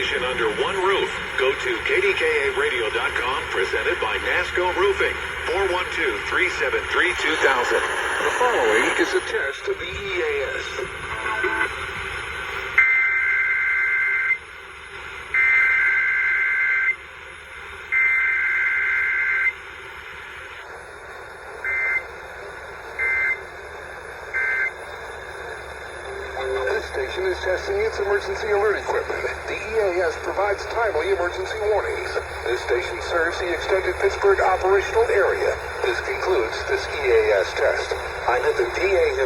information under one roof. Go to KDKA-Radio.com, presented by NASCO Roofing, 412-373-2000. The following is a test of the EAS. This station is testing its emergency alert equipment. The EAS provides timely emergency warnings. This station serves the extended Pittsburgh operational area. This concludes this EAS test. I'm at the PA